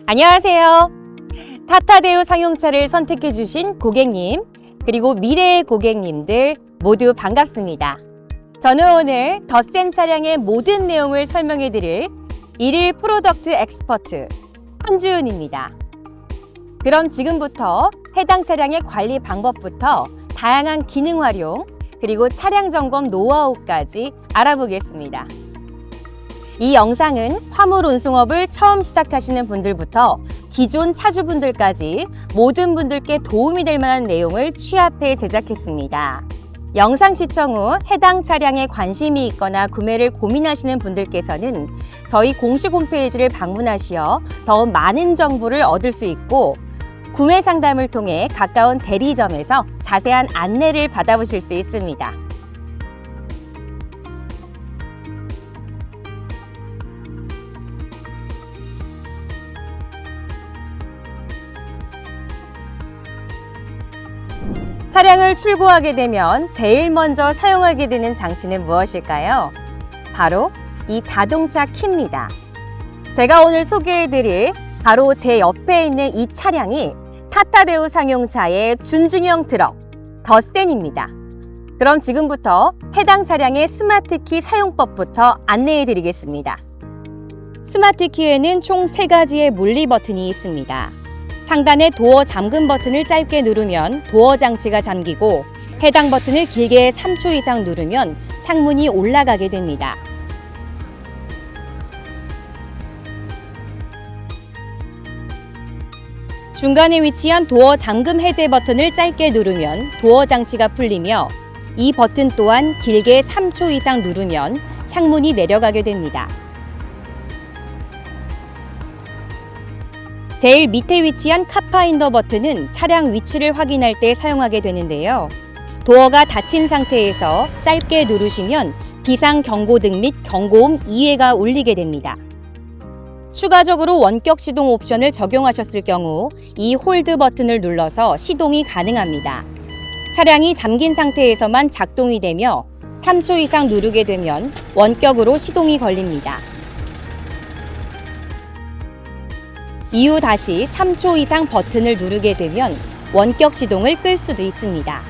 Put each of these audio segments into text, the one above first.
안녕하세요. 타타데우 상용차를 선택해주신 고객님, 그리고 미래의 고객님들 모두 반갑습니다. 저는 오늘 덧셈 차량의 모든 내용을 설명해드릴 일일 프로덕트 엑스퍼트 손주은입니다. 그럼 지금부터 해당 차량의 관리 방법부터 다양한 기능 활용, 그리고 차량 점검 노하우까지 알아보겠습니다. 이 영상은 화물 운송업을 처음 시작하시는 분들부터 기존 차주분들까지 모든 분들께 도움이 될 만한 내용을 취합해 제작했습니다. 영상 시청 후 해당 차량에 관심이 있거나 구매를 고민하시는 분들께서는 저희 공식 홈페이지를 방문하시어 더 많은 정보를 얻을 수 있고, 구매 상담을 통해 가까운 대리점에서 자세한 안내를 받아보실 수 있습니다. 차량을 출고하게 되면 제일 먼저 사용하게 되는 장치는 무엇일까요? 바로 이 자동차 키입니다. 제가 오늘 소개해드릴 바로 제 옆에 있는 이 차량이 타타데우 상용차의 준중형 트럭 덧센입니다. 그럼 지금부터 해당 차량의 스마트키 사용법부터 안내해드리겠습니다. 스마트키에는 총 3가지의 물리 버튼이 있습니다. 상단의 도어 잠금 버튼을 짧게 누르면 도어 장치가 잠기고, 해당 버튼을 길게 3초 이상 누르면 창문이 올라가게 됩니다. 중간에 위치한 도어 잠금 해제 버튼을 짧게 누르면 도어 장치가 풀리며, 이 버튼 또한 길게 3초 이상 누르면 창문이 내려가게 됩니다. 제일 밑에 위치한 카파인더 버튼은 차량 위치를 확인할 때 사용하게 되는데요. 도어가 닫힌 상태에서 짧게 누르시면 비상 경고등 및 경고음 2회가 울리게 됩니다. 추가적으로 원격 시동 옵션을 적용하셨을 경우 이 홀드 버튼을 눌러서 시동이 가능합니다. 차량이 잠긴 상태에서만 작동이 되며 3초 이상 누르게 되면 원격으로 시동이 걸립니다. 이후 다시 3초 이상 버튼을 누르게 되면 원격 시동을 끌 수도 있습니다.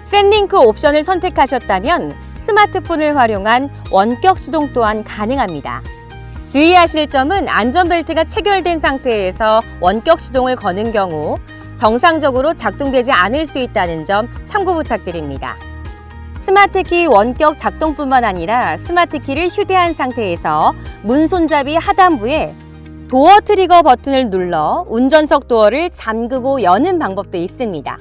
샌링크 옵션을 선택하셨다면 스마트폰을 활용한 원격 시동 또한 가능합니다. 주의하실 점은 안전벨트가 체결된 상태에서 원격 시동을 거는 경우 정상적으로 작동되지 않을 수 있다는 점 참고 부탁드립니다. 스마트키 원격 작동뿐만 아니라 스마트키를 휴대한 상태에서 문 손잡이 하단부에 도어 트리거 버튼을 눌러 운전석 도어를 잠그고 여는 방법도 있습니다.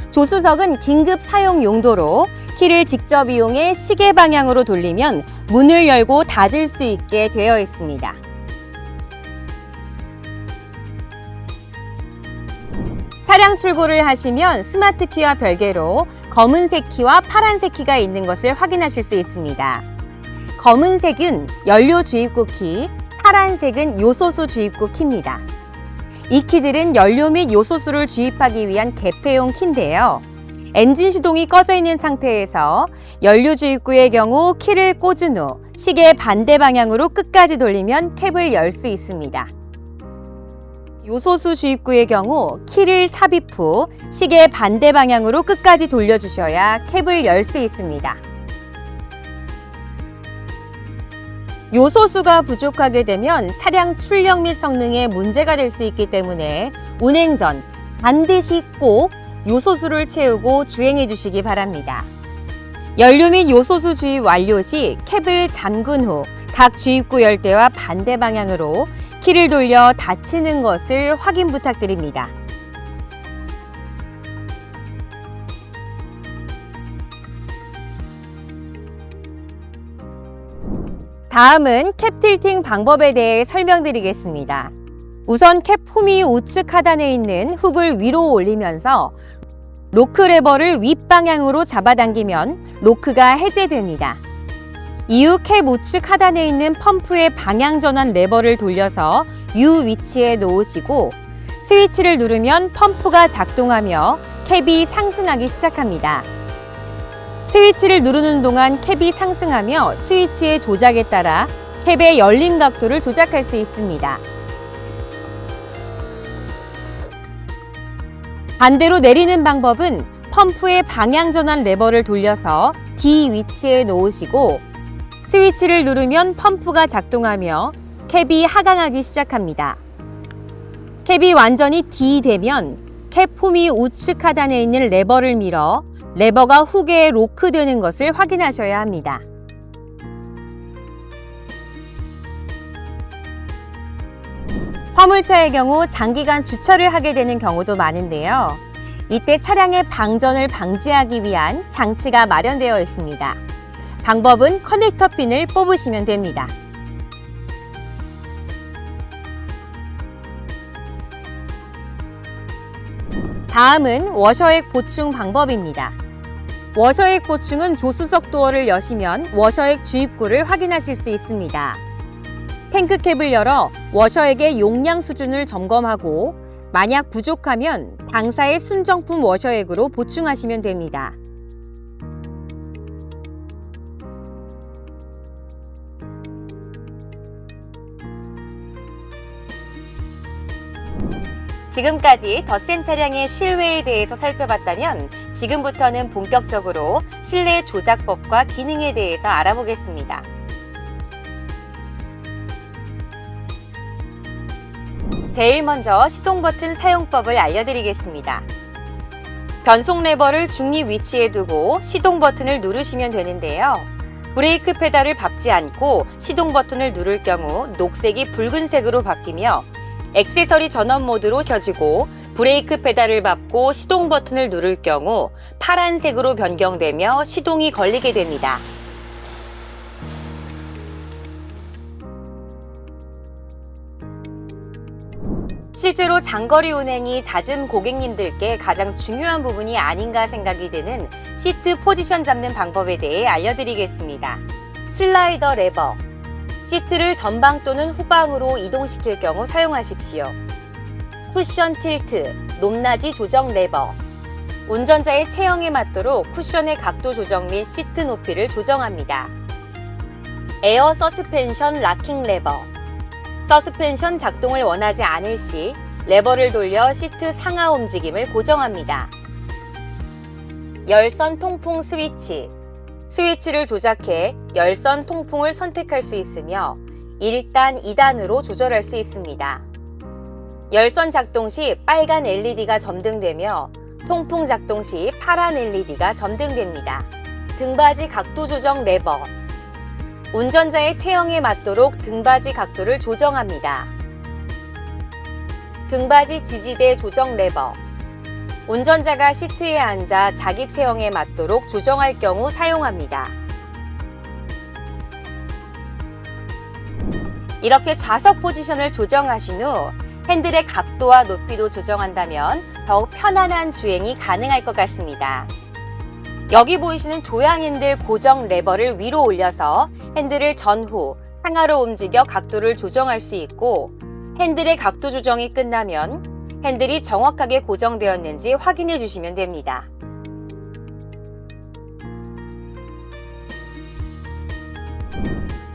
조수석은 긴급 사용 용도로 키를 직접 이용해 시계 방향으로 돌리면 문을 열고 닫을 수 있게 되어 있습니다. 차량 출고를 하시면 스마트 키와 별개로 검은색 키와 파란색 키가 있는 것을 확인하실 수 있습니다. 검은색은 연료 주입구 키, 파란색은 요소수 주입구 키입니다. 이 키들은 연료 및 요소수를 주입하기 위한 개폐용 키인데요. 엔진 시동이 꺼져 있는 상태에서 연료 주입구의 경우 키를 꽂은 후 시계 반대 방향으로 끝까지 돌리면 캡을 열 수 있습니다. 요소수 주입구의 경우 키를 삽입 후 시계 반대 방향으로 끝까지 돌려주셔야 캡을 열 수 있습니다. 요소수가 부족하게 되면 차량 출력 및 성능에 문제가 될 수 있기 때문에 운행 전 반드시 꼭 요소수를 채우고 주행해 주시기 바랍니다. 연료 및 요소수 주입 완료 시 캡을 잠근 후 각 주입구 열대와 반대 방향으로 키를 돌려 닫히는 것을 확인 부탁드립니다. 다음은 캡 틸팅 방법에 대해 설명드리겠습니다. 우선 캡 홈이 우측 하단에 있는 훅을 위로 올리면서 로크 레버를 윗방향으로 잡아당기면 로크가 해제됩니다. 이후 캡 우측 하단에 있는 펌프의 방향 전환 레버를 돌려서 U 위치에 놓으시고 스위치를 누르면 펌프가 작동하며 캡이 상승하기 시작합니다. 스위치를 누르는 동안 캡이 상승하며 스위치의 조작에 따라 캡의 열림 각도를 조작할 수 있습니다. 반대로 내리는 방법은 펌프의 방향 전환 레버를 돌려서 D 위치에 놓으시고 스위치를 누르면 펌프가 작동하며 캡이 하강하기 시작합니다. 캡이 완전히 D 되면 캡 홈이 우측 하단에 있는 레버를 밀어 레버가 후계에 로크되는 것을 확인하셔야 합니다. 화물차의 경우 장기간 주차를 하게 되는 경우도 많은데요. 이때 차량의 방전을 방지하기 위한 장치가 마련되어 있습니다. 방법은 커넥터 핀을 뽑으시면 됩니다. 다음은 워셔액 보충 방법입니다. 워셔액 보충은 조수석 도어를 여시면 워셔액 주입구를 확인하실 수 있습니다. 탱크캡을 열어 워셔액의 용량 수준을 점검하고 만약 부족하면 당사의 순정품 워셔액으로 보충하시면 됩니다. 지금까지 덧센 차량의 실외에 대해서 살펴봤다면 지금부터는 본격적으로 실내 조작법과 기능에 대해서 알아보겠습니다. 제일 먼저 시동 버튼 사용법을 알려드리겠습니다. 변속 레버를 중립 위치에 두고 시동 버튼을 누르시면 되는데요. 브레이크 페달을 밟지 않고 시동 버튼을 누를 경우 녹색이 붉은색으로 바뀌며 액세서리 전원 모드로 켜지고 브레이크 페달을 밟고 시동 버튼을 누를 경우 파란색으로 변경되며 시동이 걸리게 됩니다. 실제로 장거리 운행이 잦은 고객님들께 가장 중요한 부분이 아닌가 생각이 드는 시트 포지션 잡는 방법에 대해 알려드리겠습니다. 슬라이더 레버, 시트를 전방 또는 후방으로 이동시킬 경우 사용하십시오. 쿠션 틸트, 높낮이 조정 레버, 운전자의 체형에 맞도록 쿠션의 각도 조정 및 시트 높이를 조정합니다. 에어 서스펜션 락킹 레버, 서스펜션 작동을 원하지 않을 시 레버를 돌려 시트 상하 움직임을 고정합니다. 열선 통풍 스위치, 스위치를 조작해 열선 통풍을 선택할 수 있으며 1단, 2단으로 조절할 수 있습니다. 열선 작동 시 빨간 LED가 점등되며 통풍 작동 시 파란 LED가 점등됩니다. 등받이 각도 조정 레버, 운전자의 체형에 맞도록 등받이 각도를 조정합니다. 등받이 지지대 조정 레버, 운전자가 시트에 앉아 자기 체형에 맞도록 조정할 경우 사용합니다. 이렇게 좌석 포지션을 조정하신 후 핸들의 각도와 높이도 조정한다면 더욱 편안한 주행이 가능할 것 같습니다. 여기 보이시는 조향 핸들 고정 레버를 위로 올려서 핸들을 전후, 상하로 움직여 각도를 조정할 수 있고 핸들의 각도 조정이 끝나면 핸들이 정확하게 고정되었는지 확인해 주시면 됩니다.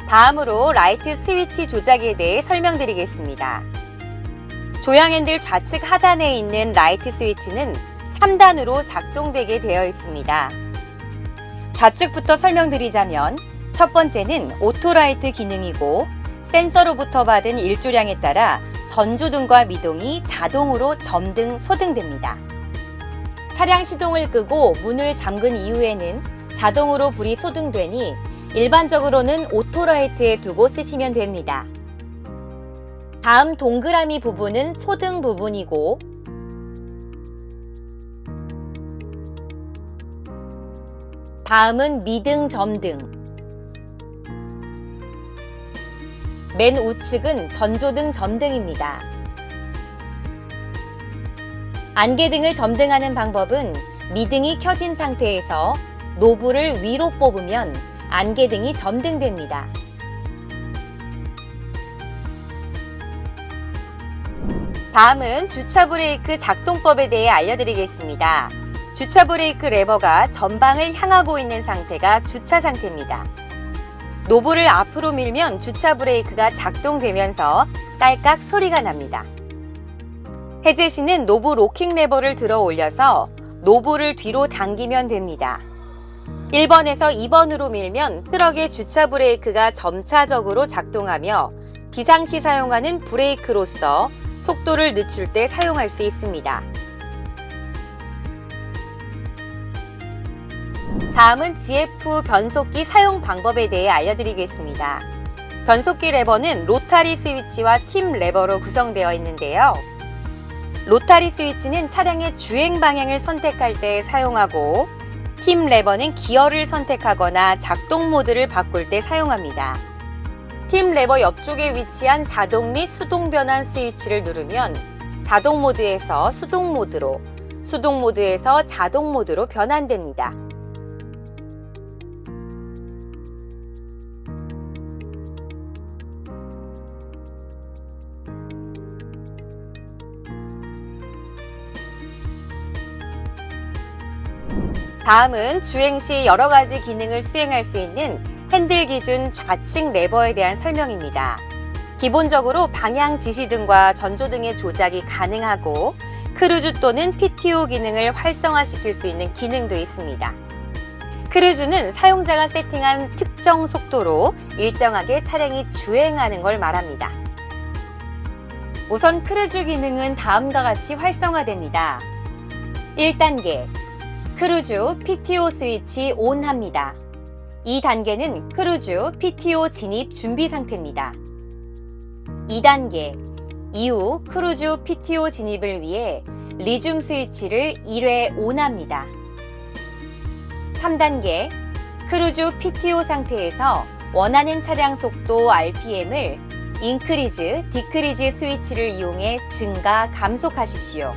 다음으로 라이트 스위치 조작에 대해 설명드리겠습니다. 조향 핸들 좌측 하단에 있는 라이트 스위치는 3단으로 작동되게 되어 있습니다. 좌측부터 설명드리자면 첫 번째는 오토라이트 기능이고 센서로부터 받은 일조량에 따라 전조등과 미동이 자동으로 점등, 소등됩니다. 차량 시동을 끄고 문을 잠근 이후에는 자동으로 불이 소등되니 일반적으로는 오토라이트에 두고 쓰시면 됩니다. 다음 동그라미 부분은 소등 부분이고 다음은 미등, 점등. 맨 우측은 전조등, 점등입니다. 안개등을 점등하는 방법은 미등이 켜진 상태에서 노브를 위로 뽑으면 안개등이 점등됩니다. 다음은 주차 브레이크 작동법에 대해 알려드리겠습니다. 주차 브레이크 레버가 전방을 향하고 있는 상태가 주차 상태입니다. 노브를 앞으로 밀면 주차 브레이크가 작동되면서 딸깍 소리가 납니다. 해제 시는 노브 로킹 레버를 들어 올려서 노브를 뒤로 당기면 됩니다. 1번에서 2번으로 밀면 트럭의 주차 브레이크가 점차적으로 작동하며 비상시 사용하는 브레이크로서 속도를 늦출 때 사용할 수 있습니다. 다음은 GF 변속기 사용 방법에 대해 알려드리겠습니다. 변속기 레버는 로타리 스위치와 팀 레버로 구성되어 있는데요. 로타리 스위치는 차량의 주행 방향을 선택할 때 사용하고 팀 레버는 기어를 선택하거나 작동 모드를 바꿀 때 사용합니다. 팀 레버 옆쪽에 위치한 자동 및 수동 변환 스위치를 누르면 자동 모드에서 수동 모드로, 수동 모드에서 자동 모드로 변환됩니다. 다음은 주행 시 여러 가지 기능을 수행할 수 있는 핸들 기준 좌측 레버에 대한 설명입니다. 기본적으로 방향 지시등과 전조등의 조작이 가능하고 크루즈 또는 PTO 기능을 활성화시킬 수 있는 기능도 있습니다. 크루즈는 사용자가 세팅한 특정 속도로 일정하게 차량이 주행하는 걸 말합니다. 우선 크루즈 기능은 다음과 같이 활성화됩니다. 1단계 크루즈 PTO 스위치 ON 합니다. 2단계는 크루즈 PTO 진입 준비 상태입니다. 2단계 이후 크루즈 PTO 진입을 위해 리줌 스위치를 1회 ON 합니다. 3단계 크루즈 PTO 상태에서 원하는 차량 속도 RPM을 인크리즈, 디크리즈 스위치를 이용해 증가, 감속하십시오.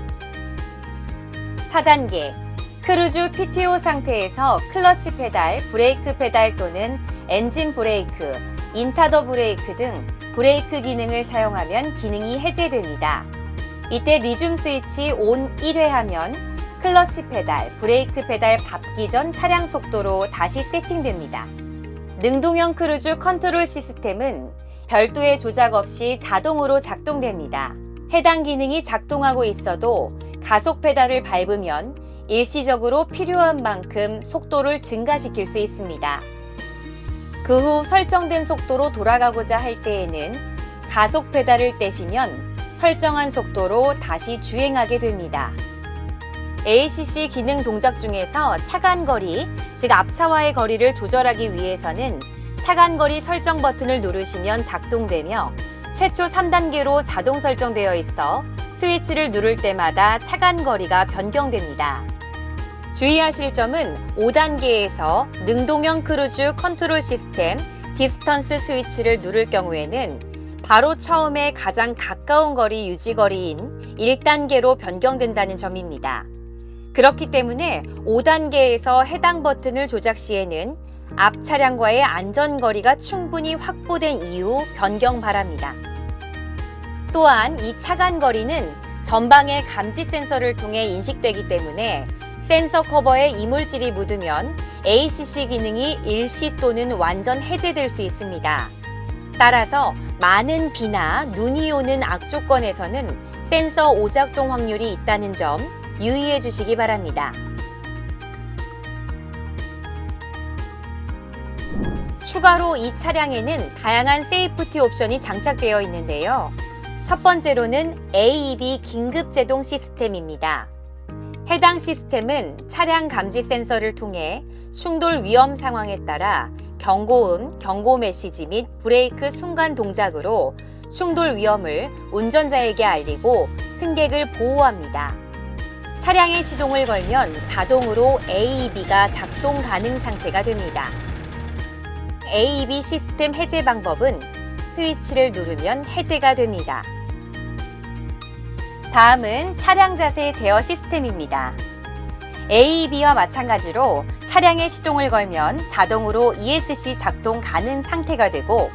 4단계 크루즈 PTO 상태에서 클러치 페달, 브레이크 페달 또는 엔진 브레이크, 인타더 브레이크 등 브레이크 기능을 사용하면 기능이 해제됩니다. 이때 리줌 스위치 ON 1회 하면 클러치 페달, 브레이크 페달 밟기 전 차량 속도로 다시 세팅됩니다. 능동형 크루즈 컨트롤 시스템은 별도의 조작 없이 자동으로 작동됩니다. 해당 기능이 작동하고 있어도 가속 페달을 밟으면 일시적으로 필요한 만큼 속도를 증가시킬 수 있습니다. 그 후 설정된 속도로 돌아가고자 할 때에는 가속 페달을 떼시면 설정한 속도로 다시 주행하게 됩니다. ACC 기능 동작 중에서 차간거리, 즉 앞차와의 거리를 조절하기 위해서는 차간거리 설정 버튼을 누르시면 작동되며 최초 3단계로 자동 설정되어 있어 스위치를 누를 때마다 차간거리가 변경됩니다. 주의하실 점은 5단계에서 능동형 크루즈 컨트롤 시스템 디스턴스 스위치를 누를 경우에는 바로 처음에 가장 가까운 거리 유지거리인 1단계로 변경된다는 점입니다. 그렇기 때문에 5단계에서 해당 버튼을 조작 시에는 앞 차량과의 안전거리가 충분히 확보된 이후 변경 바랍니다. 또한 이 차간거리는 전방의 감지 센서를 통해 인식되기 때문에 센서 커버에 이물질이 묻으면 ACC 기능이 일시 또는 완전 해제될 수 있습니다. 따라서 많은 비나 눈이 오는 악조건에서는 센서 오작동 확률이 있다는 점 유의해 주시기 바랍니다. 추가로 이 차량에는 다양한 세이프티 옵션이 장착되어 있는데요. 첫 번째로는 AEB 긴급 제동 시스템입니다. 해당 시스템은 차량 감지 센서를 통해 충돌 위험 상황에 따라 경고음, 경고 메시지 및 브레이크 순간 동작으로 충돌 위험을 운전자에게 알리고 승객을 보호합니다. 차량에 시동을 걸면 자동으로 AEB가 작동 가능 상태가 됩니다. AEB 시스템 해제 방법은 스위치를 누르면 해제가 됩니다. 다음은 차량 자세 제어 시스템입니다. AEB와 마찬가지로 차량에 시동을 걸면 자동으로 ESC 작동 가능 상태가 되고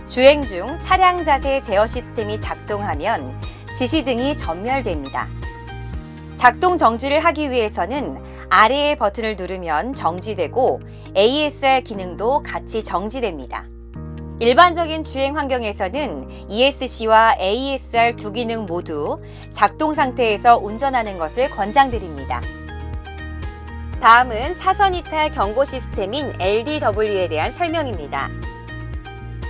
주행 중 차량 자세 제어 시스템이 작동하면 지시등이 전멸됩니다. 작동 정지를 하기 위해서는 아래의 버튼을 누르면 정지되고 ASR 기능도 같이 정지됩니다. 일반적인 주행 환경에서는 ESC와 ASR 두 기능 모두 작동 상태에서 운전하는 것을 권장드립니다. 다음은 차선 이탈 경고 시스템인 LDW에 대한 설명입니다.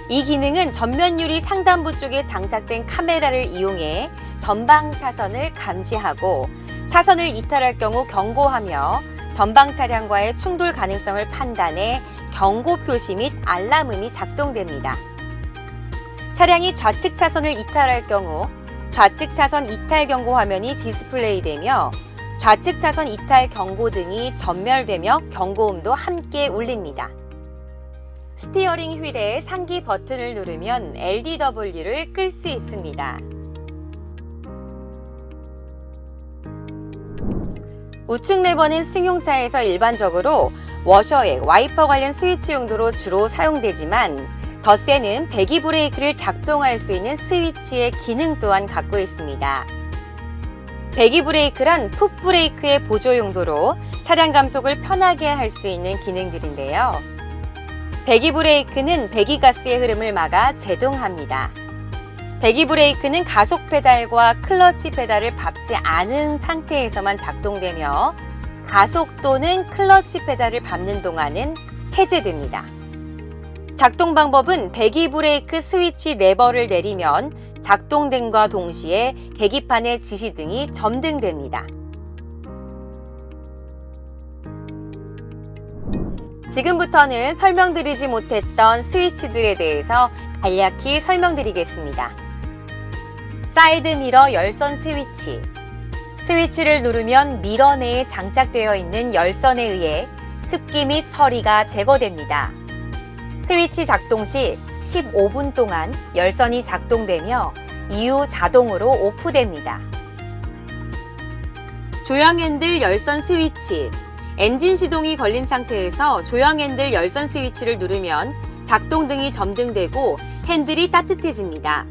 이 기능은 전면 유리 상단부 쪽에 장착된 카메라를 이용해 전방 차선을 감지하고 차선을 이탈할 경우 경고하며 전방 차량과의 충돌 가능성을 판단해 경고 표시 및 알람음이 작동됩니다. 차량이 좌측 차선을 이탈할 경우 좌측 차선 이탈 경고 화면이 디스플레이되며 좌측 차선 이탈 경고 등이 전멸되며 경고음도 함께 울립니다. 스티어링 휠의 상기 버튼을 누르면 LDW를 끌 수 있습니다. 우측 레버는 승용차에서 일반적으로 워셔액, 와이퍼 관련 스위치 용도로 주로 사용되지만 더세는 배기 브레이크를 작동할 수 있는 스위치의 기능 또한 갖고 있습니다. 배기 브레이크란 풋 브레이크의 보조 용도로 차량 감속을 편하게 할 수 있는 기능들인데요. 배기 브레이크는 배기가스의 흐름을 막아 제동합니다. 배기 브레이크는 가속 페달과 클러치 페달을 밟지 않은 상태에서만 작동되며 가속 또는 클러치 페달을 밟는 동안은 해제됩니다. 작동 방법은 배기 브레이크 스위치 레버를 내리면 작동됨과 동시에 계기판의 지시등이 점등됩니다. 지금부터는 설명드리지 못했던 스위치들에 대해서 간략히 설명드리겠습니다. 사이드 미러 열선 스위치. 스위치를 누르면 미러 내에 장착되어 있는 열선에 의해 습기 및 서리가 제거됩니다. 스위치 작동 시 15분 동안 열선이 작동되며 이후 자동으로 오프됩니다. 조형 핸들 열선 스위치. 엔진 시동이 걸린 상태에서 조형 핸들 열선 스위치를 누르면 작동등이 점등되고 핸들이 따뜻해집니다.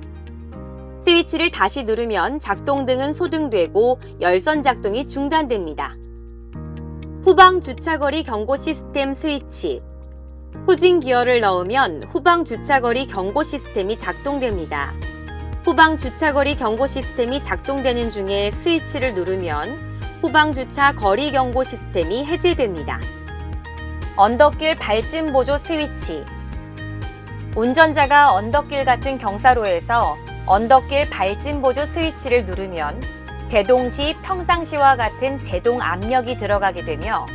스위치를 다시 누르면 작동등은 소등되고 열선 작동이 중단됩니다. 후방 주차거리 경고 시스템 스위치. 후진 기어를 넣으면 후방 주차거리 경고 시스템이 작동됩니다. 후방 주차거리 경고 시스템이 작동되는 중에 스위치를 누르면 후방 주차 거리 경고 시스템이 해제됩니다. 언덕길 발진 보조 스위치. 운전자가 언덕길 같은 경사로에서 언덕길 발진 보조 스위치를 누르면 제동 시 평상시와 같은 제동 압력이 들어가게 되며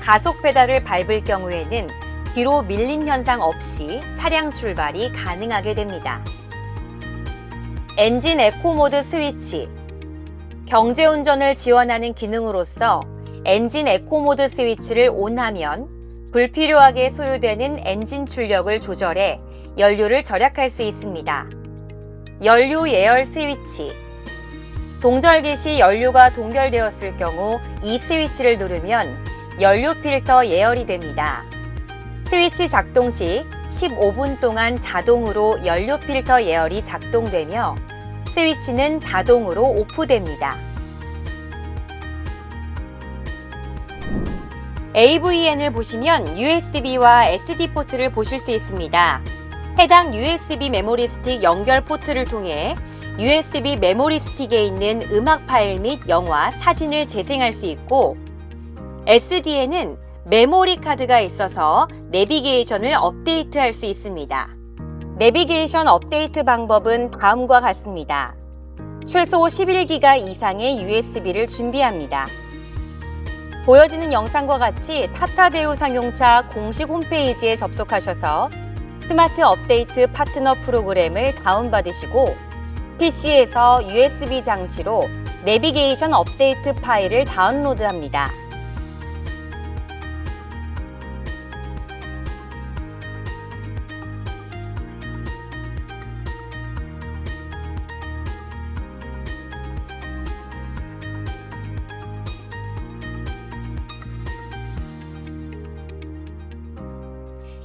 가속 페달을 밟을 경우에는 뒤로 밀림 현상 없이 차량 출발이 가능하게 됩니다. 엔진 에코 모드 스위치. 경제 운전을 지원하는 기능으로서 엔진 에코 모드 스위치를 온하면 불필요하게 소요되는 엔진 출력을 조절해 연료를 절약할 수 있습니다. 연료 예열 스위치. 동절기 시 연료가 동결되었을 경우 이 스위치를 누르면 연료 필터 예열이 됩니다. 스위치 작동 시 15분 동안 자동으로 연료 필터 예열이 작동되며 스위치는 자동으로 오프됩니다. AVN을 보시면 USB와 SD 포트를 보실 수 있습니다. 해당 USB 메모리 스틱 연결 포트를 통해 USB 메모리 스틱에 있는 음악 파일 및 영화, 사진을 재생할 수 있고 SD에는 메모리 카드가 있어서 내비게이션을 업데이트할 수 있습니다. 내비게이션 업데이트 방법은 다음과 같습니다. 최소 11기가 이상의 USB를 준비합니다. 보여지는 영상과 같이 타타데우 상용차 공식 홈페이지에 접속하셔서 스마트 업데이트 파트너 프로그램을 다운받으시고 PC에서 USB 장치로 내비게이션 업데이트 파일을 다운로드합니다.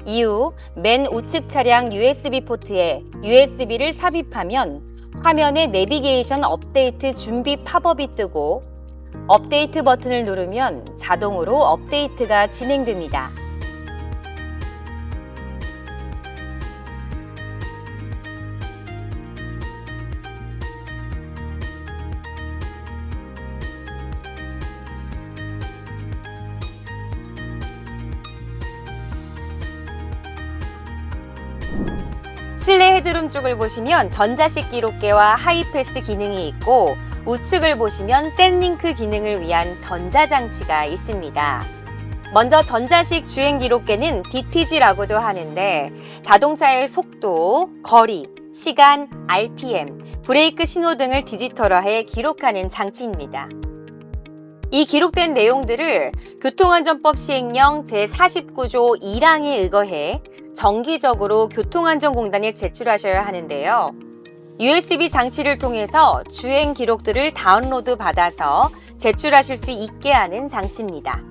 이후 맨 우측 차량 USB 포트에 USB를 삽입하면 화면에 내비게이션 업데이트 준비 팝업이 뜨고 업데이트 버튼을 누르면 자동으로 업데이트가 진행됩니다. 실내 헤드룸 쪽을 보시면 전자식 기록계와 하이패스 기능이 있고 우측을 보시면 샌링크 기능을 위한 전자장치가 있습니다. 먼저 전자식 주행 기록계는 DTG라고도 하는데 자동차의 속도, 거리, 시간, RPM, 브레이크 신호 등을 디지털화해 기록하는 장치입니다. 이 기록된 내용들을 교통안전법 시행령 제49조 1항에 의거해 정기적으로 교통안전공단에 제출하셔야 하는데요. USB 장치를 통해서 주행 기록들을 다운로드 받아서 제출하실 수 있게 하는 장치입니다.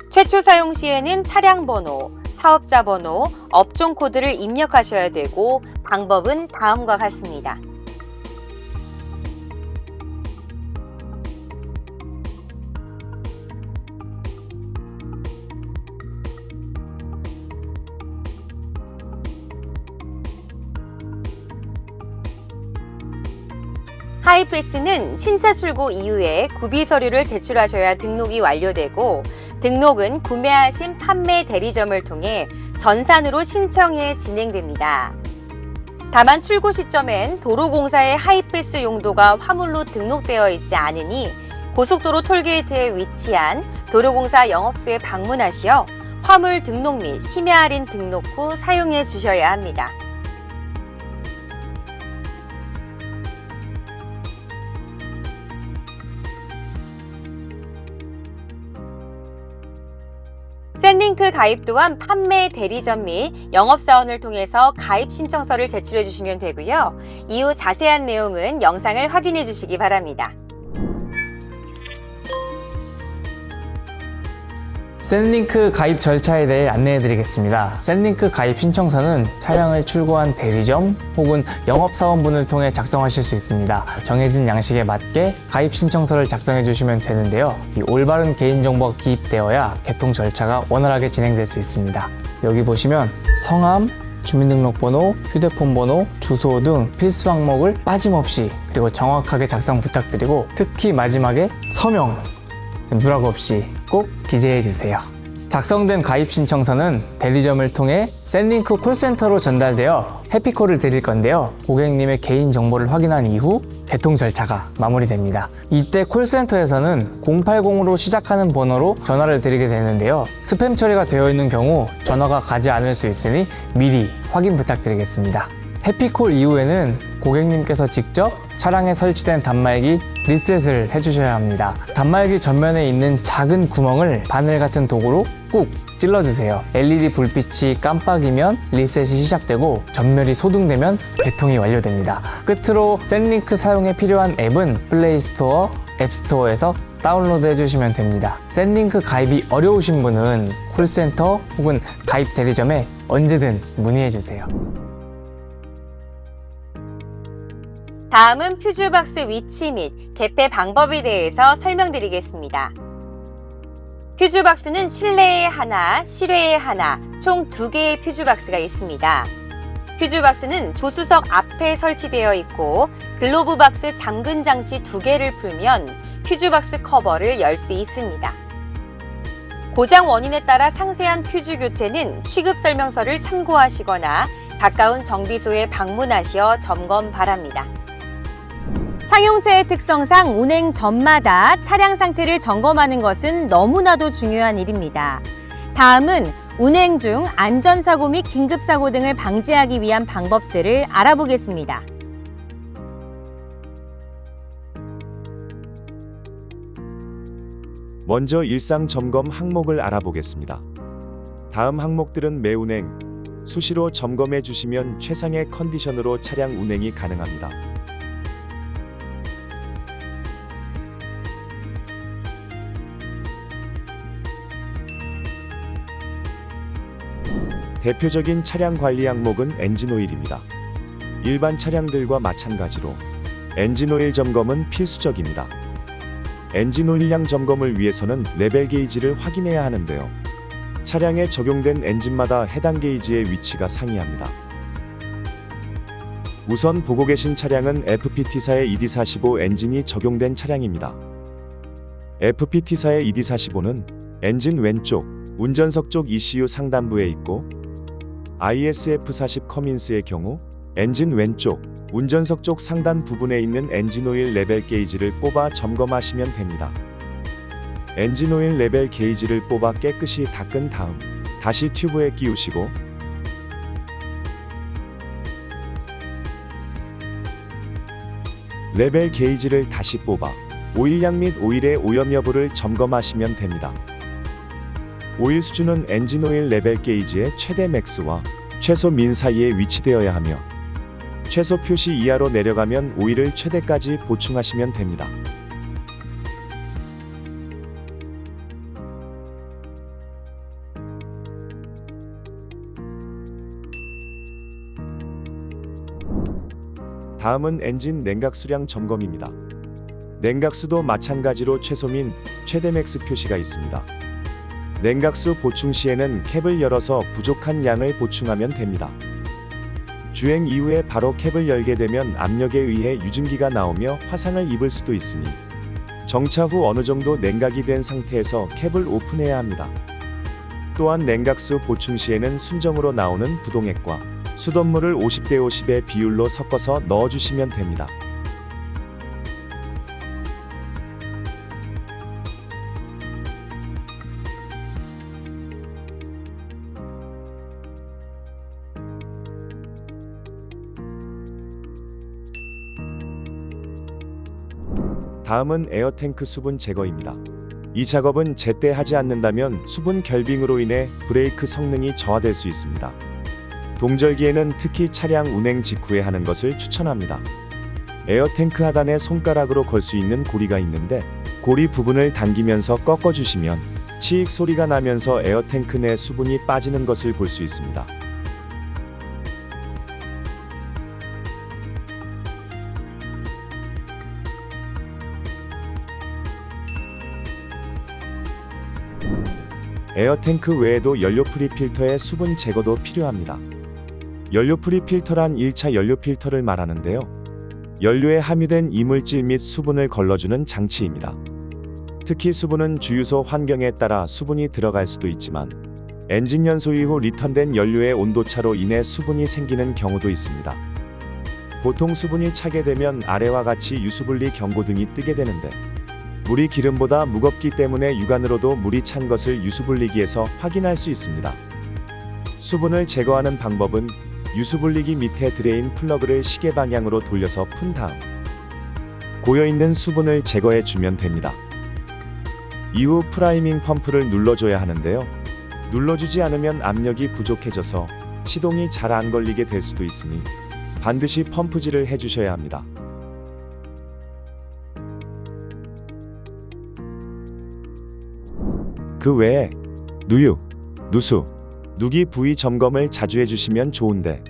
최초 사용 시에는 차량 번호, 사업자 번호, 업종 코드를 입력하셔야 되고 방법은 다음과 같습니다. 하이패스는 신차 출고 이후에 구비 서류를 제출하셔야 등록이 완료되고 등록은 구매하신 판매 대리점을 통해 전산으로 신청해 진행됩니다. 다만 출고 시점엔 도로공사의 하이패스 용도가 화물로 등록되어 있지 않으니 고속도로 톨게이트에 위치한 도로공사 영업소에 방문하시어 화물 등록 및 심야 할인 등록 후 사용해 주셔야 합니다. 샌링크 가입 또한 판매 대리점 및 영업사원을 통해서 가입 신청서를 제출해 주시면 되고요. 이후 자세한 내용은 영상을 확인해 주시기 바랍니다. 샌링크 가입 절차에 대해 안내해 드리겠습니다. 샌링크 가입 신청서는 차량을 출고한 대리점 혹은 영업사원분을 통해 작성하실 수 있습니다. 정해진 양식에 맞게 가입 신청서를 작성해 주시면 되는데요. 이 올바른 개인정보가 기입되어야 개통 절차가 원활하게 진행될 수 있습니다. 여기 보시면 성함, 주민등록번호, 휴대폰번호, 주소 등 필수 항목을 빠짐없이 그리고 정확하게 작성 부탁드리고 특히 마지막에 서명, 누락 없이 꼭 기재해 주세요. 작성된 가입 신청서는 대리점을 통해 샌링크 콜센터로 전달되어 해피콜을 드릴 건데요. 고객님의 개인 정보를 확인한 이후 개통 절차가 마무리됩니다. 이때 콜센터에서는 080으로 시작하는 번호로 전화를 드리게 되는데요. 스팸 처리가 되어 있는 경우 전화가 가지 않을 수 있으니 미리 확인 부탁드리겠습니다. 해피콜 이후에는 고객님께서 직접 차량에 설치된 단말기 리셋을 해주셔야 합니다. 단말기 전면에 있는 작은 구멍을 바늘 같은 도구로 꾹 찔러주세요. LED 불빛이 깜빡이면 리셋이 시작되고 전멸이 소등되면 개통이 완료됩니다. 끝으로 샌링크 사용에 필요한 앱은 플레이스토어, 앱스토어에서 다운로드 해주시면 됩니다. 샌링크 가입이 어려우신 분은 콜센터 혹은 가입 대리점에 언제든 문의해주세요. 다음은 퓨즈박스 위치 및 개폐 방법에 대해서 설명드리겠습니다. 퓨즈박스는 실내에 하나, 실외에 하나, 총 2개의 퓨즈박스가 있습니다. 퓨즈박스는 조수석 앞에 설치되어 있고 글로브박스 잠근 장치 2개를 풀면 퓨즈박스 커버를 열 수 있습니다. 고장 원인에 따라 상세한 퓨즈 교체는 취급 설명서를 참고하시거나 가까운 정비소에 방문하시어 점검 바랍니다. 상용차의 특성상 운행 전마다 차량 상태를 점검하는 것은 너무나도 중요한 일입니다. 다음은 운행 중 안전사고 및 긴급사고 등을 방지하기 위한 방법들을 알아보겠습니다. 먼저 일상 점검 항목을 알아보겠습니다. 다음 항목들은 매운행, 수시로 점검해 주시면 최상의 컨디션으로 차량 운행이 가능합니다. 대표적인 차량 관리 항목은 엔진오일입니다. 일반 차량들과 마찬가지로 엔진 오일 점검은 필수적입니다. 엔진 오일량 점검을 위해서는 레벨 게이지를 확인해야 하는데요. 차량에 적용된 엔진마다 해당 게이지의 위치가 상이합니다. 우선 보고 계신 차량은 FPT사의 ED45 엔진이 적용된 차량입니다. FPT사의 ED45는 엔진 왼쪽, 운전석 쪽 ECU 상단부에 있고 ISF40 커민스의 경우 엔진 왼쪽, 운전석 쪽 상단 부분에 있는 엔진 오일 레벨 게이지를 뽑아 점검하시면 됩니다. 엔진 오일 레벨 게이지를 뽑아 깨끗이 닦은 다음 다시 튜브에 끼우시고 레벨 게이지를 다시 뽑아 오일량 및 오일의 오염 여부를 점검하시면 됩니다. 오일 수준은 엔진 오일 레벨 게이지의 최대 맥스와 최소 민 사이에 위치되어야 하며 최소 표시 이하로 내려가면 오일을 최대까지 보충하시면 됩니다. 다음은 엔진 냉각수량 점검입니다. 냉각수도 마찬가지로 최소민, 최대 맥스 표시가 있습니다. 냉각수 보충 시에는 캡을 열어서 부족한 양을 보충하면 됩니다. 주행 이후에 바로 캡을 열게 되면 압력에 의해 유증기가 나오며 화상을 입을 수도 있으니 정차 후 어느 정도 냉각이 된 상태에서 캡을 오픈해야 합니다. 또한 냉각수 보충 시에는 순정으로 나오는 부동액과 수돗물을 50대 50의 비율로 섞어서 넣어주시면 됩니다. 다음은 에어탱크 수분 제거입니다. 이 작업은 제때 하지 않는다면 수분 결빙으로 인해 브레이크 성능이 저하될 수 있습니다. 동절기에는 특히 차량 운행 직후에 하는 것을 추천합니다. 에어탱크 하단에 손가락으로 걸 수 있는 고리가 있는데 고리 부분을 당기면서 꺾어주시면 치익 소리가 나면서 에어탱크 내 수분이 빠지는 것을 볼 수 있습니다. 에어탱크 외에도 연료 프리 필터의 수분 제거도 필요합니다. 연료 프리 필터란 1차 연료 필터를 말하는데요. 연료에 함유된 이물질 및 수분을 걸러주는 장치입니다. 특히 수분은 주유소 환경에 따라 수분이 들어갈 수도 있지만 엔진 연소 이후 리턴된 연료의 온도차로 인해 수분이 생기는 경우도 있습니다. 보통 수분이 차게 되면 아래와 같이 유수분리 경고등이 뜨게 되는데 물이 기름보다 무겁기 때문에 육안으로도 물이 찬 것을 유수분리기에서 확인할 수 있습니다. 수분을 제거하는 방법은 유수분리기 밑에 드레인 플러그를 시계 방향으로 돌려서 푼 다음 고여있는 수분을 제거해 주면 됩니다. 이후 프라이밍 펌프를 눌러줘야 하는데요. 눌러주지 않으면 압력이 부족해져서 시동이 잘 안 걸리게 될 수도 있으니 반드시 펌프질을 해주셔야 합니다. 그 외에 누유, 누수, 누기 부위 점검을 자주 해주시면 좋은데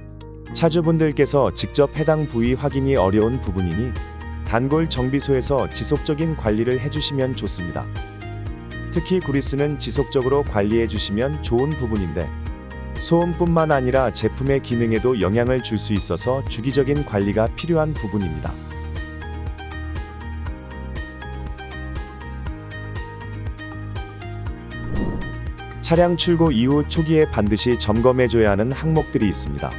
차주분들께서 직접 해당 부위 확인이 어려운 부분이니 단골 정비소에서 지속적인 관리를 해주시면 좋습니다. 특히 그리스는 지속적으로 관리해주시면 좋은 부분인데 소음뿐만 아니라 제품의 기능에도 영향을 줄 수 있어서 주기적인 관리가 필요한 부분입니다. 차량 출고 이후 초기에 반드시 점검해줘야 하는 항목들이 있습니다.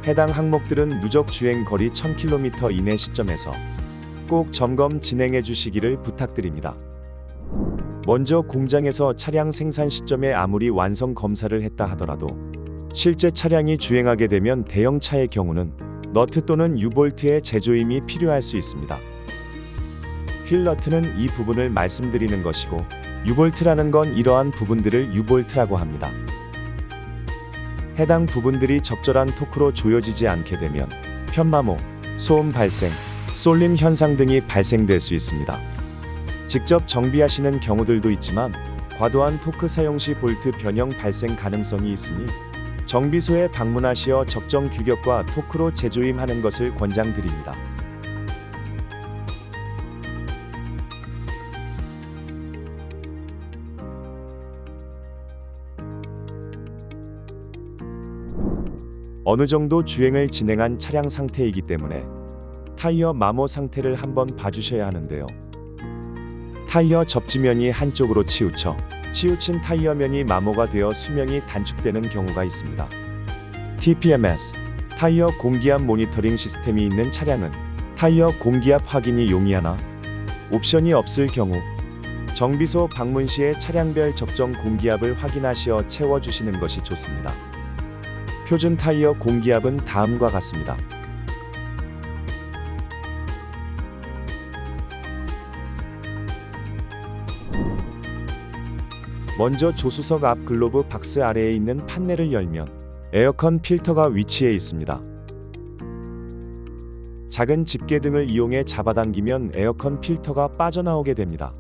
해당 항목들은 누적 주행 거리 1000km 이내 시점에서 꼭 점검 진행해 주시기를 부탁드립니다. 먼저 공장에서 차량 생산 시점에 아무리 완성 검사를 했다 하더라도 실제 차량이 주행하게 되면 대형차의 경우는 너트 또는 유볼트의 재조임이 필요할 수 있습니다. 휠 너트는 이 부분을 말씀드리는 것이고 유볼트라는 건 이러한 부분들을 유볼트라고 합니다. 해당 부분들이 적절한 토크로 조여지지 않게 되면 편마모, 소음 발생, 쏠림 현상 등이 발생될 수 있습니다. 직접 정비하시는 경우들도 있지만 과도한 토크 사용 시 볼트 변형 발생 가능성이 있으니 정비소에 방문하시어 적정 규격과 토크로 재조임하는 것을 권장드립니다. 어느 정도 주행을 진행한 차량 상태이기 때문에 타이어 마모 상태를 한번 봐주셔야 하는데요. 타이어 접지면이 한쪽으로 치우친 타이어면이 마모가 되어 수명이 단축되는 경우가 있습니다. TPMS, 타이어 공기압 모니터링 시스템이 있는 차량은 타이어 공기압 확인이 용이하나 옵션이 없을 경우 정비소 방문 시에 차량별 적정 공기압을 확인하시어 채워주시는 것이 좋습니다. 표준 타이어 공기압은 다음과 같습니다. 먼저 조수석 앞 글로브 박스 아래에 있는 판넬을 열면 에어컨 필터가 위치해 있습니다. 작은 집게등을 이용해 잡아당기면 에어컨 필터가 빠져나오게 됩니다.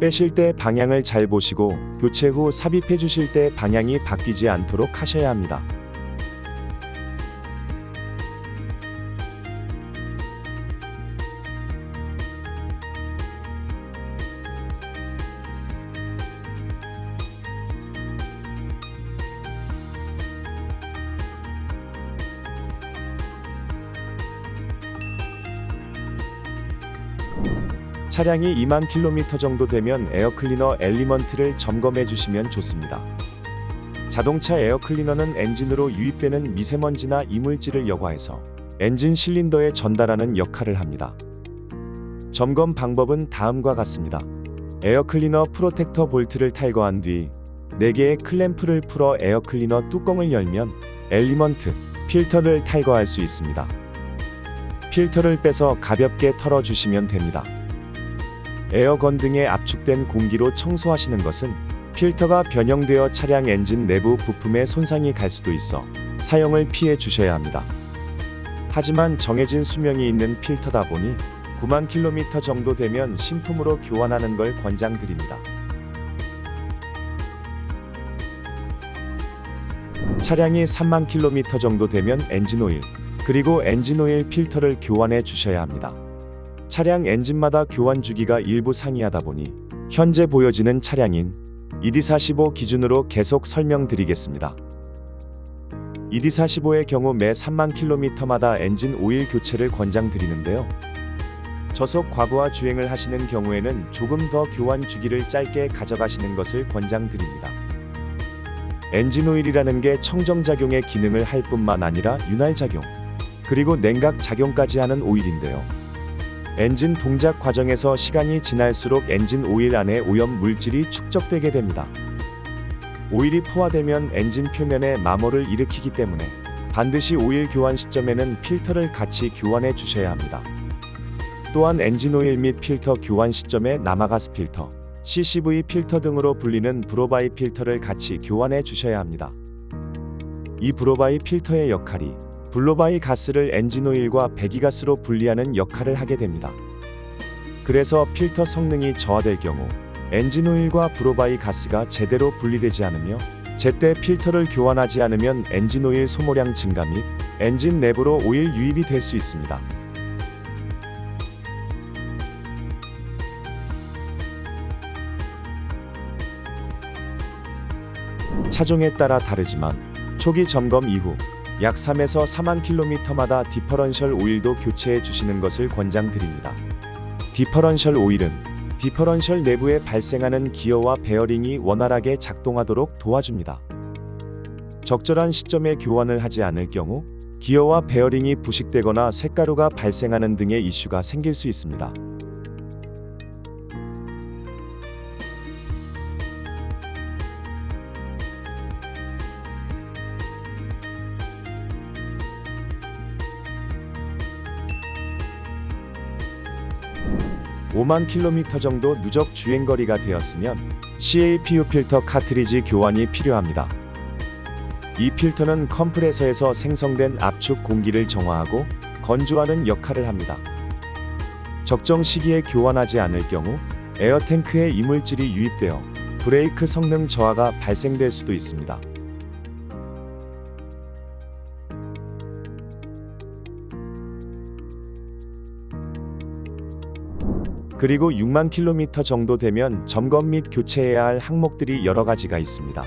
빼실 때 방향을 잘 보시고 교체 후 삽입해 주실 때 방향이 바뀌지 않도록 하셔야 합니다. 차량이 2만 킬로미터 정도 되면 에어클리너 엘리먼트를 점검해 주시면 좋습니다. 자동차 에어클리너는 엔진으로 유입되는 미세먼지나 이물질을 여과해서 엔진 실린더에 전달하는 역할을 합니다. 점검 방법은 다음과 같습니다. 에어클리너 프로텍터 볼트를 탈거한 뒤 4개의 클램프를 풀어 에어클리너 뚜껑을 열면 엘리먼트, 필터를 탈거할 수 있습니다. 필터를 빼서 가볍게 털어주시면 됩니다. 에어건 등에 압축된 공기로 청소하시는 것은 필터가 변형되어 차량 엔진 내부 부품에 손상이 갈 수도 있어 사용을 피해 주셔야 합니다. 하지만 정해진 수명이 있는 필터다 보니 9만 킬로미터 정도 되면 신품으로 교환하는 걸 권장드립니다. 차량이 3만 킬로미터 정도 되면 엔진오일, 그리고 엔진오일 필터를 교환해 주셔야 합니다. 차량 엔진마다 교환 주기가 일부 상이하다 보니 현재 보여지는 차량인 ED45 기준으로 계속 설명드리겠습니다. ED45의 경우 매 3만 킬로미터마다 엔진 오일 교체를 권장드리는데요. 저속 과부하 주행을 하시는 경우에는 조금 더 교환 주기를 짧게 가져가시는 것을 권장드립니다. 엔진 오일이라는 게 청정작용의 기능을 할 뿐만 아니라 윤활작용, 그리고 냉각작용까지 하는 오일인데요. 엔진 동작 과정에서 시간이 지날수록 엔진 오일 안에 오염 물질이 축적되게 됩니다. 오일이 포화되면 엔진 표면에 마모를 일으키기 때문에 반드시 오일 교환 시점에는 필터를 같이 교환해 주셔야 합니다. 또한 엔진 오일 및 필터 교환 시점에 남아가스 필터, CCV 필터 등으로 불리는 브로바이 필터를 같이 교환해 주셔야 합니다. 이 브로바이 필터의 역할이 블로바이 가스를 엔진오일과 배기가스로 분리하는 역할을 하게 됩니다. 그래서 필터 성능이 저하될 경우 엔진오일과 브로바이 가스가 제대로 분리되지 않으며 제때 필터를 교환하지 않으면 엔진오일 소모량 증가 및 엔진 내부로 오일 유입이 될 수 있습니다. 차종에 따라 다르지만 초기 점검 이후 약 3에서 4만 킬로미터마다 디퍼런셜 오일도 교체해 주시는 것을 권장드립니다. 디퍼런셜 오일은 디퍼런셜 내부에 발생하는 기어와 베어링이 원활하게 작동하도록 도와줍니다. 적절한 시점에 교환을 하지 않을 경우 기어와 베어링이 부식되거나 쇳가루가 발생하는 등의 이슈가 생길 수 있습니다. (5만 킬로미터) 정도 누적 주행거리가 되었으면 CAPU 필터 카트리지 교환이 필요합니다. 이 필터는 컴프레서에서 생성된 압축 공기를 정화하고 건조하는 역할을 합니다. 적정 시기에 교환하지 않을 경우 에어탱크에 이물질이 유입되어 브레이크 성능 저하가 발생될 수도 있습니다. 그리고 6만 킬로미터 정도 되면 점검 및 교체해야 할 항목들이 여러 가지가 있습니다.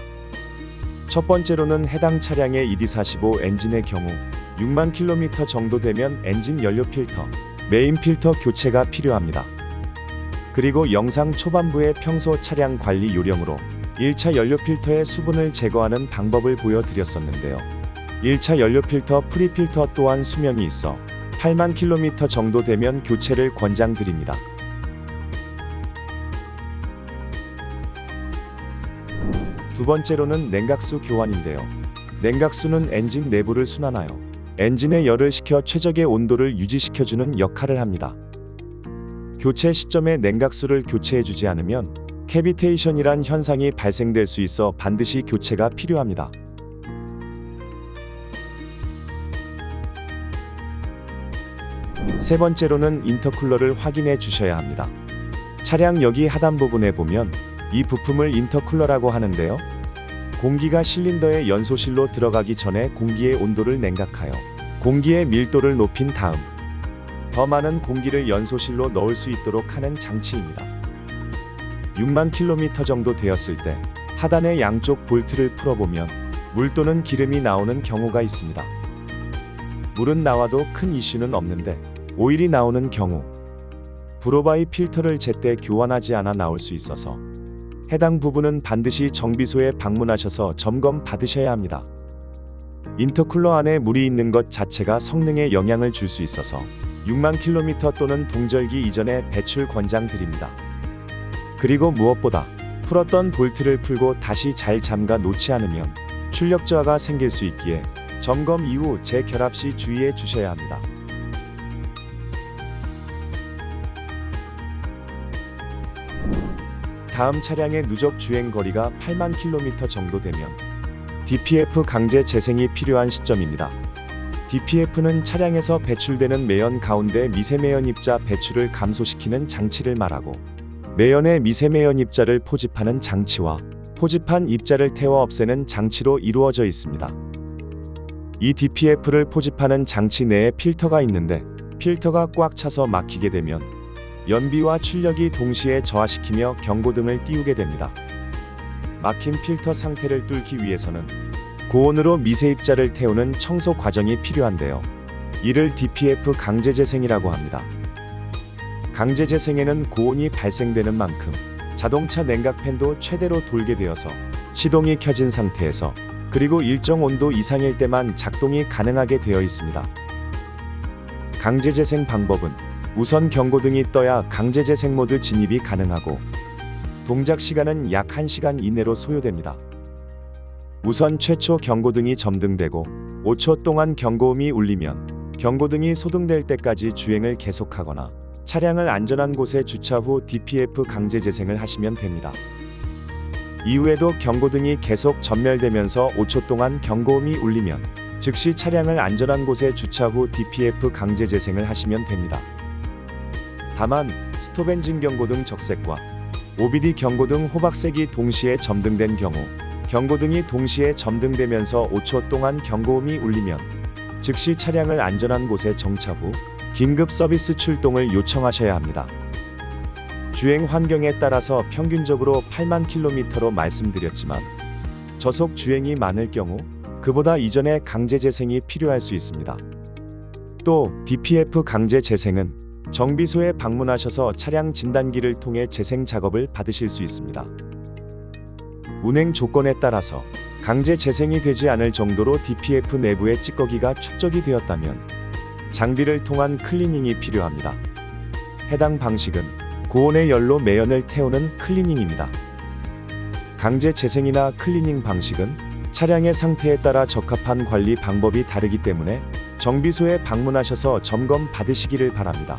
첫 번째로는 해당 차량의 ED45 엔진의 경우 6만 킬로미터 정도 되면 엔진 연료 필터, 메인 필터 교체가 필요합니다. 그리고 영상 초반부에 평소 차량 관리 요령으로 1차 연료 필터의 수분을 제거하는 방법을 보여드렸었는데요. 1차 연료 필터 프리필터 또한 수명이 있어 8만 킬로미터 정도 되면 교체를 권장드립니다. 두 번째로는 냉각수 교환인데요. 냉각수는 엔진 내부를 순환하여 엔진의 열을 식혀 최적의 온도를 유지시켜주는 역할을 합니다. 교체 시점에 냉각수를 교체해주지 않으면 캐비테이션이란 현상이 발생될 수 있어 반드시 교체가 필요합니다. 세 번째로는 인터쿨러를 확인해 주셔야 합니다. 차량 여기 하단 부분에 보면 이 부품을 인터쿨러라고 하는데요. 공기가 실린더의 연소실로 들어가기 전에 공기의 온도를 냉각하여 공기의 밀도를 높인 다음 더 많은 공기를 연소실로 넣을 수 있도록 하는 장치입니다. 6만 킬로미터 정도 되었을 때 하단의 양쪽 볼트를 풀어보면 물 또는 기름이 나오는 경우가 있습니다. 물은 나와도 큰 이슈는 없는데 오일이 나오는 경우 브로바이 필터를 제때 교환하지 않아 나올 수 있어서 해당 부분은 반드시 정비소에 방문하셔서 점검 받으셔야 합니다. 인터쿨러 안에 물이 있는 것 자체가 성능에 영향을 줄 수 있어서 6만 킬로미터 또는 동절기 이전에 배출 권장드립니다. 그리고 무엇보다 풀었던 볼트를 풀고 다시 잘 잠가 놓지 않으면 출력 저하가 생길 수 있기에 점검 이후 재결합 시 주의해 주셔야 합니다. 다음 차량의 누적 주행 거리가 8만 킬로미터 정도 되면 DPF 강제 재생이 필요한 시점입니다. DPF는 차량에서 배출되는 매연 가운데 미세매연 입자 배출을 감소시키는 장치를 말하고 매연의 미세매연 입자를 포집하는 장치와 포집한 입자를 태워 없애는 장치로 이루어져 있습니다. 이 DPF를 포집하는 장치 내에 필터가 있는데 필터가 꽉 차서 막히게 되면 연비와 출력이 동시에 저하시키며 경고등을 띄우게 됩니다. 막힌 필터 상태를 뚫기 위해서는 고온으로 미세입자를 태우는 청소 과정이 필요한데요. 이를 DPF 강제재생이라고 합니다. 강제재생에는 고온이 발생되는 만큼 자동차 냉각팬도 최대로 돌게 되어서 시동이 켜진 상태에서 그리고 일정 온도 이상일 때만 작동이 가능하게 되어 있습니다. 강제재생 방법은 우선 경고등이 떠야 강제재생 모드 진입이 가능하고 동작 시간은 약 1시간 이내로 소요됩니다. 우선 최초 경고등이 점등되고 5초 동안 경고음이 울리면 경고등이 소등될 때까지 주행을 계속하거나 차량을 안전한 곳에 주차 후 DPF 강제재생을 하시면 됩니다. 이후에도 경고등이 계속 전멸되면서 5초 동안 경고음이 울리면 즉시 차량을 안전한 곳에 주차 후 DPF 강제재생을 하시면 됩니다. 다만 스톱 엔진 경고등 적색과 OBD 경고등 호박색이 동시에 점등된 경우 경고등이 동시에 점등되면서 5초 동안 경고음이 울리면 즉시 차량을 안전한 곳에 정차 후 긴급 서비스 출동을 요청하셔야 합니다. 주행 환경에 따라서 평균적으로 8만 킬로미터로 말씀드렸지만 저속 주행이 많을 경우 그보다 이전에 강제 재생이 필요할 수 있습니다. 또 DPF 강제 재생은 정비소에 방문하셔서 차량 진단기를 통해 재생 작업을 받으실 수 있습니다. 운행 조건에 따라서 강제 재생이 되지 않을 정도로 DPF 내부에 찌꺼기가 축적이 되었다면 장비를 통한 클리닝이 필요합니다. 해당 방식은 고온의 열로 매연을 태우는 클리닝입니다. 강제 재생이나 클리닝 방식은 차량의 상태에 따라 적합한 관리 방법이 다르기 때문에 정비소에 방문하셔서 점검 받으시기를 바랍니다.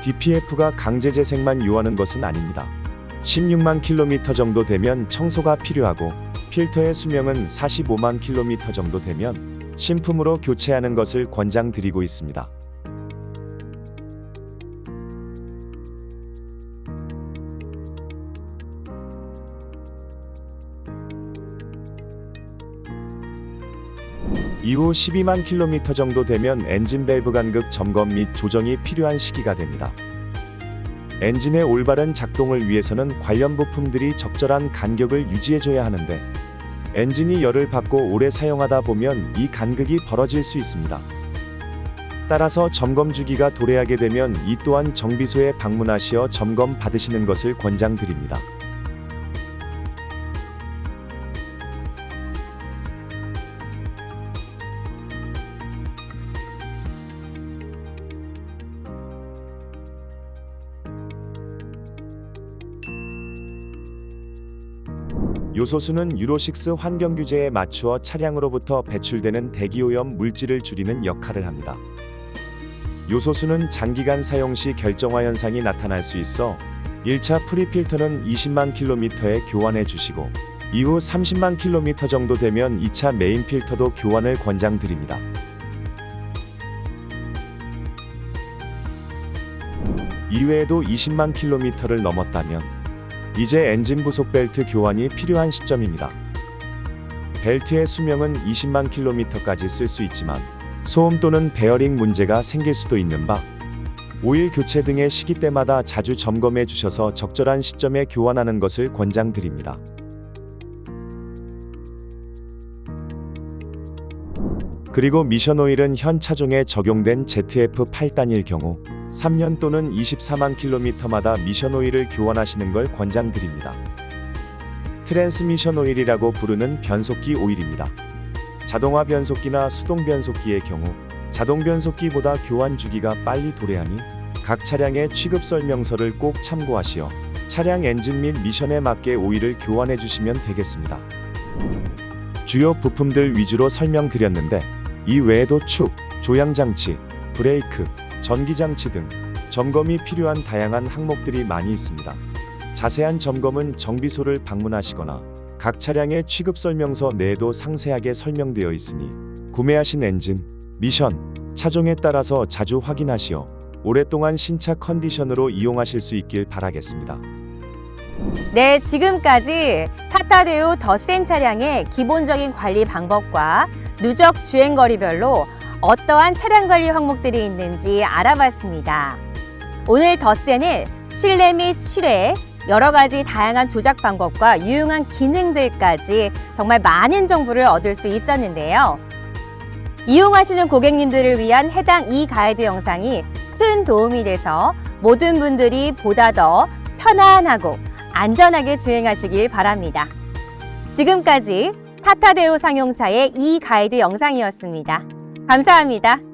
DPF가 강제 재생만 요하는 것은 아닙니다. 16만 킬로미터 정도 되면 청소가 필요하고 필터의 수명은 45만 킬로미터 정도 되면 신품으로 교체하는 것을 권장드리고 있습니다. 이후 12만 킬로미터 정도 되면 엔진 밸브 간극 점검 및 조정이 필요한 시기가 됩니다. 엔진의 올바른 작동을 위해서는 관련 부품들이 적절한 간격을 유지해줘야 하는데 엔진이 열을 받고 오래 사용하다 보면 이 간극이 벌어질 수 있습니다. 따라서 점검 주기가 도래하게 되면 이 또한 정비소에 방문하시어 점검 받으시는 것을 권장드립니다. 요소수는 유로6 환경 규제에 맞추어 차량으로부터 배출되는 대기오염 물질을 줄이는 역할을 합니다. 요소수는 장기간 사용 시 결정화 현상이 나타날 수 있어 1차 프리필터는 20만 킬로미터에 교환해 주시고 이후 30만 킬로미터 정도 되면 2차 메인 필터도 교환을 권장드립니다. 이외에도 20만 킬로미터를 넘었다면 이제 엔진 부속 벨트 교환이 필요한 시점입니다. 벨트의 수명은 20만 킬로미터까지 쓸 수 있지만 소음 또는 베어링 문제가 생길 수도 있는 바 오일 교체 등의 시기때마다 자주 점검해 주셔서 적절한 시점에 교환하는 것을 권장드립니다. 그리고 미션 오일은 현 차종에 적용된 ZF8단일 경우 3년 또는 24만 킬로미터마다 미션 오일을 교환하시는 걸 권장드립니다. 트랜스미션 오일이라고 부르는 변속기 오일입니다. 자동화 변속기나 수동 변속기의 경우 자동 변속기보다 교환 주기가 빨리 도래하니 각 차량의 취급 설명서를 꼭 참고하시어 차량 엔진 및 미션에 맞게 오일을 교환해 주시면 되겠습니다. 주요 부품들 위주로 설명드렸는데 이 외에도 축, 조향장치, 브레이크, 전기장치 등 점검이 필요한 다양한 항목들이 많이 있습니다. 자세한 점검은 정비소를 방문하시거나 각 차량의 취급 설명서 내에도 상세하게 설명되어 있으니 구매하신 엔진, 미션, 차종에 따라서 자주 확인하시어 오랫동안 신차 컨디션으로 이용하실 수 있길 바라겠습니다. 네, 지금까지 타타데우 덧센 차량의 기본적인 관리 방법과 누적 주행거리별로 어떠한 차량 관리 항목들이 있는지 알아봤습니다. 오늘 덧센은 실내 및 실외 여러 가지 다양한 조작 방법과 유용한 기능들까지 정말 많은 정보를 얻을 수 있었는데요. 이용하시는 고객님들을 위한 해당 이 가이드 영상이 큰 도움이 돼서 모든 분들이 보다 더 편안하고 안전하게 주행하시길 바랍니다. 지금까지 타타데우 상용차의 이 가이드 영상이었습니다. 감사합니다.